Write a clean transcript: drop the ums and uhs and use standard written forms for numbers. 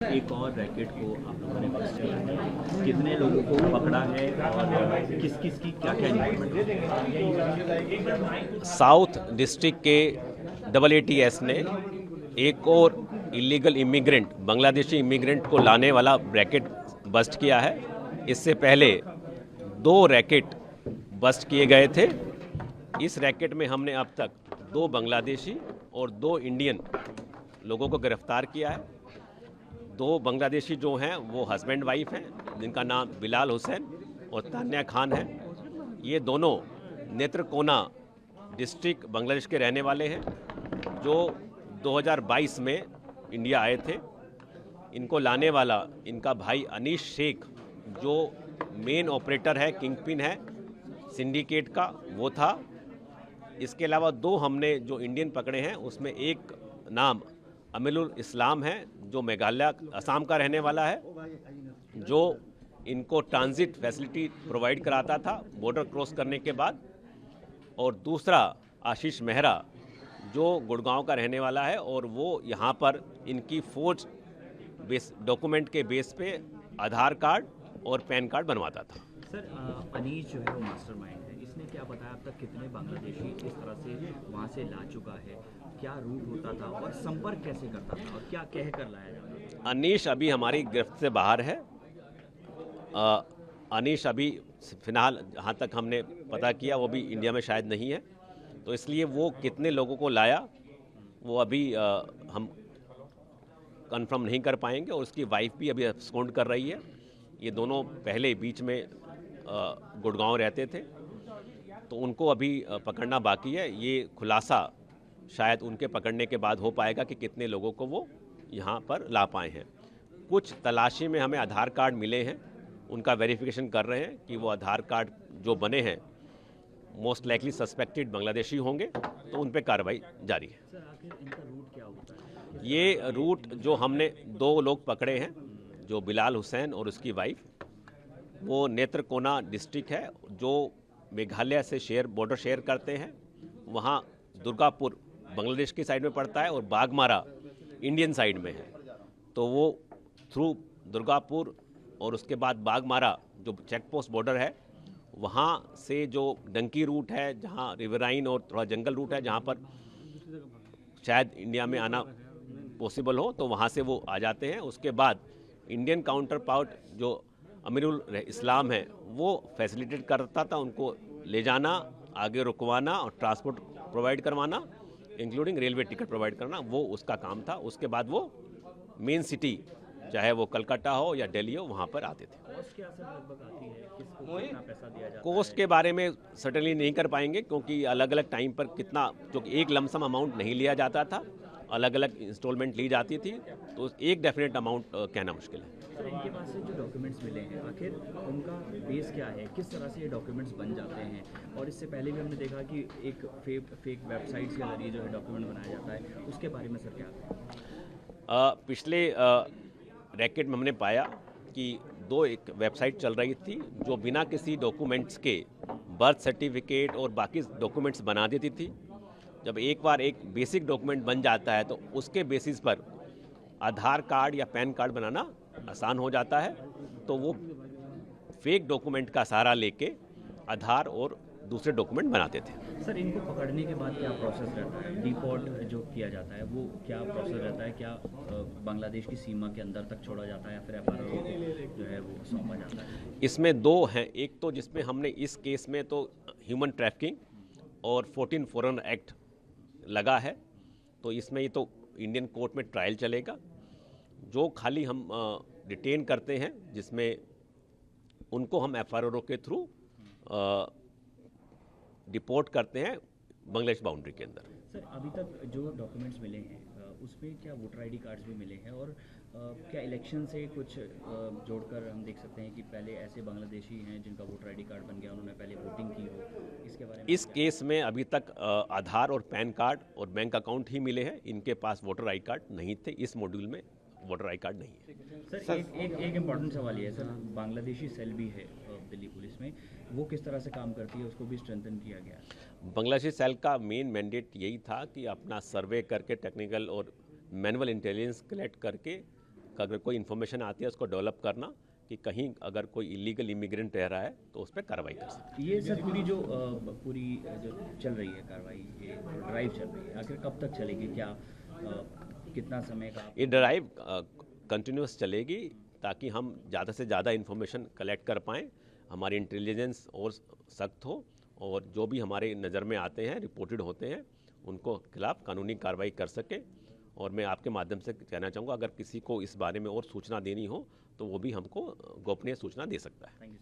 एक और रैकेट को आप लोगों ने बस्ट किया है, कितने लोगों को पकड़ा है और किस किस की क्या क्या इन्वॉल्वमेंट है? साउथ डिस्ट्रिक्ट के AATS ने एक और इलीगल इमिग्रेंट बांग्लादेशी इमिग्रेंट को लाने वाला रैकेट बस्ट किया है। इससे पहले 2 रैकेट बस्ट किए गए थे। इस रैकेट में हमने अब तक 2 बांग्लादेशी और 2 इंडियन लोगों को गिरफ्तार किया है। 2 बांग्लादेशी जो हैं वो हस्बैंड वाइफ हैं, जिनका नाम बिलाल हुसैन और तान्या खान है। ये दोनों नेत्रकोना डिस्ट्रिक्ट बांग्लादेश के रहने वाले हैं, जो 2022 में इंडिया आए थे। इनको लाने वाला इनका भाई अनीश शेख, जो मेन ऑपरेटर है, किंगपिन है सिंडिकेट का, वो था। इसके अलावा 2 हमने जो इंडियन पकड़े हैं, उसमें एक नाम अमीरुल इस्लाम है, जो मेघालय असम का रहने वाला है, जो इनको ट्रांजिट फैसिलिटी प्रोवाइड कराता था बॉर्डर क्रॉस करने के बाद। और दूसरा आशीष मेहरा, जो गुड़गांव का रहने वाला है, और वो यहाँ पर इनकी फोर्ज बेस डॉक्यूमेंट के बेस पे आधार कार्ड और पैन कार्ड बनवाता था। सर, अनीश जो है वो मास्टरमाइंड है। इसने क्या बताया अब तक कितने बांग्लादेशी इस तरह से वहाँ से ला चुका है, क्या रूट होता था और संपर्क कैसे करता था और क्या कह कर लाया जाता था? अनीश अभी हमारी गिरफ्त से बाहर है। अनीश अभी फिलहाल जहाँ तक हमने पता किया वो भी इंडिया में शायद नहीं है, तो इसलिए वो कितने लोगों को लाया वो अभी हम कंफर्म नहीं कर पाएंगे। और उसकी वाइफ भी अभी अब्सकॉन्ड कर रही है। ये दोनों पहले बीच में गुड़गांव रहते थे, तो उनको अभी पकड़ना बाकी है। ये खुलासा शायद उनके पकड़ने के बाद हो पाएगा कि कितने लोगों को वो यहाँ पर ला पाए हैं। कुछ तलाशी में हमें आधार कार्ड मिले हैं, उनका वेरिफिकेशन कर रहे हैं कि वो आधार कार्ड जो बने हैं मोस्ट लाइकली सस्पेक्टेड बांग्लादेशी होंगे, तो उन पर कार्रवाई जारी है। सर, आखिर इनका रूट क्या होता है? ये रूट जो हमने 2 लोग पकड़े हैं, जो बिलाल हुसैन और उसकी वाइफ, वो नेत्रकोना डिस्ट्रिक्ट है, जो मेघालय से बॉर्डर शेयर करते हैं। वहाँ दुर्गापुर बांग्लादेश की साइड में पड़ता है और बागमारा इंडियन साइड में है। तो वो थ्रू दुर्गापुर और उसके बाद बागमारा जो चेक पोस्ट बॉर्डर है, वहाँ से जो डंकी रूट है, जहाँ रिवराइन और थोड़ा जंगल रूट है, जहाँ पर शायद इंडिया में आना पॉसिबल हो, तो वहाँ से वो आ जाते हैं। उसके बाद इंडियन काउंटर पार्ट जो अमीरुल इस्लाम है, वो फैसिलिटेट करता था उनको ले जाना, आगे रुकवाना और ट्रांसपोर्ट प्रोवाइड करवाना, इंक्लूडिंग रेलवे टिकट प्रोवाइड करना, वो उसका काम था। उसके बाद वो मेन सिटी, चाहे वो कलकत्ता हो या दिल्ली हो, वहाँ पर आते थे। कॉस्ट क्या सर लगभग आती है, किसको कितना पैसा दिया जाता कोस्ट है? के बारे में सर्टेनली नहीं कर पाएंगे, क्योंकि अलग अलग टाइम पर कितना, जो एक लमसम अमाउंट नहीं लिया जाता था, अलग अलग इंस्टॉलमेंट ली जाती थी, तो एक डेफिनेट अमाउंट कहना मुश्किल है। सर, इनके पास से जो डॉक्यूमेंट्स मिले हैं, आखिर उनका बेस क्या है, किस तरह से ये डॉक्यूमेंट्स बन जाते हैं? और इससे पहले भी हमने देखा कि एक फेक वेबसाइट्स के जरिए जो है डॉक्यूमेंट बनाया जाता है, उसके बारे में सर क्या है? पिछले रैकेट में हमने पाया कि 2 एक वेबसाइट चल रही थी, जो बिना किसी डॉक्यूमेंट्स के बर्थ सर्टिफिकेट और बाकी डॉक्यूमेंट्स बना देती थी। जब एक बार एक बेसिक डॉक्यूमेंट बन जाता है, तो उसके बेसिस पर आधार कार्ड या पैन कार्ड बनाना आसान हो जाता है। तो वो फेक डॉक्यूमेंट का सहारा लेके आधार और दूसरे डॉक्यूमेंट बनाते थे। सर, इनको पकड़ने के बाद क्या प्रोसेस रहता है? डिपोर्ट जो किया जाता है, वो क्या प्रोसेस रहता है? क्या बांग्लादेश की सीमा के अंदर तक छोड़ा जाता है या फिर FRO को जो है वो सौंपा जाता है? इसमें 2 हैं। एक तो जिसमें हमने इस केस में तो ह्यूमन ट्रैफिकिंग और 14 फॉरेन एक्ट लगा है, तो इसमें ये तो इंडियन कोर्ट में ट्रायल चलेगा। जो खाली हम डिटेन करते हैं, जिसमें उनको हम FRO के थ्रू डिपोर्ट करते हैं बांग्लादेश बाउंड्री के अंदर। सर, अभी तक जो डॉक्यूमेंट्स मिले हैं उसमें क्या वोटर ID कार्ड्स भी मिले हैं? और क्या इलेक्शन से कुछ जोड़कर हम देख सकते हैं कि पहले ऐसे बांग्लादेशी हैं जिनका वोटर ID कार्ड बन गया, उन्होंने पहले वोटिंग की हो, इसके बारे में? इस केस में अभी तक आधार और पैन कार्ड और बैंक अकाउंट ही मिले हैं। इनके पास वोटर आई कार्ड नहीं थे। इस मॉड्यूल में वोटर आई कार्ड नहीं है। सर, एक इम्पॉर्टेंट सवाल ये है सर, बांग्लादेशी सेल भी है दिल्ली पुलिस में, वो किस तरह से काम करती है, उसको भी स्ट्रेंथन किया गया है? बांग्लादेशी सेल का मेन मैंडेट यही था कि अपना सर्वे करके, टेक्निकल और मैनुअल इंटेलिजेंस कलेक्ट करके अगर कोई इन्फॉर्मेशन आती है उसको डेवलप करना कि कहीं अगर कोई इलीगल इमिग्रेंट रह रहा है तो उस पर कार्रवाई कर सकते ये सर पूरी जो चल रही है कार्रवाई, ये ड्राइव चल रही है, आखिर कब तक चलेगी, क्या कितना समय का? ये ड्राइव कंटिन्यूस चलेगी ताकि हम ज़्यादा से ज़्यादा इन्फॉर्मेशन कलेक्ट कर पाएँ, हमारी इंटेलिजेंस और सख्त हो और जो भी हमारे नज़र में आते हैं, रिपोर्टेड होते हैं, उनको खिलाफ कानूनी कार्रवाई कर सके। और मैं आपके माध्यम से कहना चाहूँगा, अगर किसी को इस बारे में और सूचना देनी हो तो वो भी हमको गोपनीय सूचना दे सकता है। Thank you.